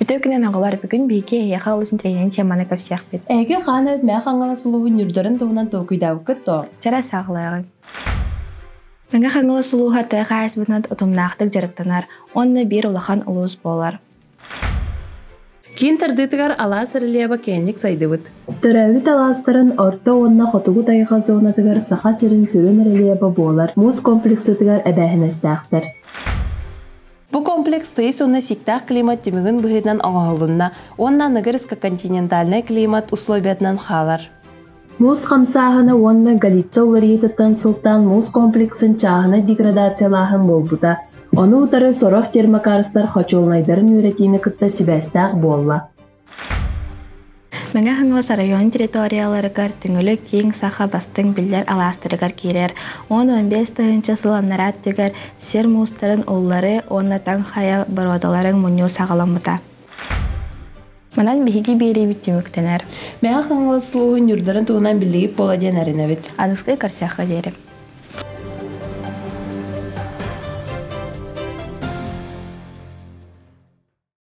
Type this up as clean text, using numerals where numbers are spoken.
Бүтөкінен ағылар бүгін бейге яқа олысын тренинг теманы көпсияқ бет. Әйге қаны өтмәй қаңғала сұлуғын үрдерін туғынан тоқүйдау күтті. Жара сағылайғы. Мәңгі қаңғала сұлуға тәға әсбінат ұтымнақтық жарықтанар, онны бір олақан ұлыз болар. Кейін тардытығар ала сірілеба кәнік сайдыбыт. Төрәвіт аластарын орта онна қотуғы тайға зонатығар сақа сірін сүрін әрелеба болар. Муз комплекстатығар әбәхінестәқтір. Бу комплекс тыйс онна сиктах климат түмігін бұхыдынан оңағылынна, онна нығырысқа континентальный климат условиятынан қалар. Муз қамсағыны онна галитса олар етіттен сылтан муз комплексін чағыны деградациялағын болбыда. Оны ұтары сорақ термокарыстар қочолнайдарын өретейіні күтті сібәстәқ болла. Мәңгі қаңғылас район территорияларығар түңілі кейін сақа бастың білдер аластырығар керер. 10-15 тұхынча сыланнарат тігер сер мустарын олары онна таң қая бародаларын мұню сағаламыта. Манан бейгі бейрей бітті мүктенер. Мәңгі қаңғыла сұлуғын үрдерін туғынан білдігіп бола ден әріне бет. Анысқы қарсияқы дері.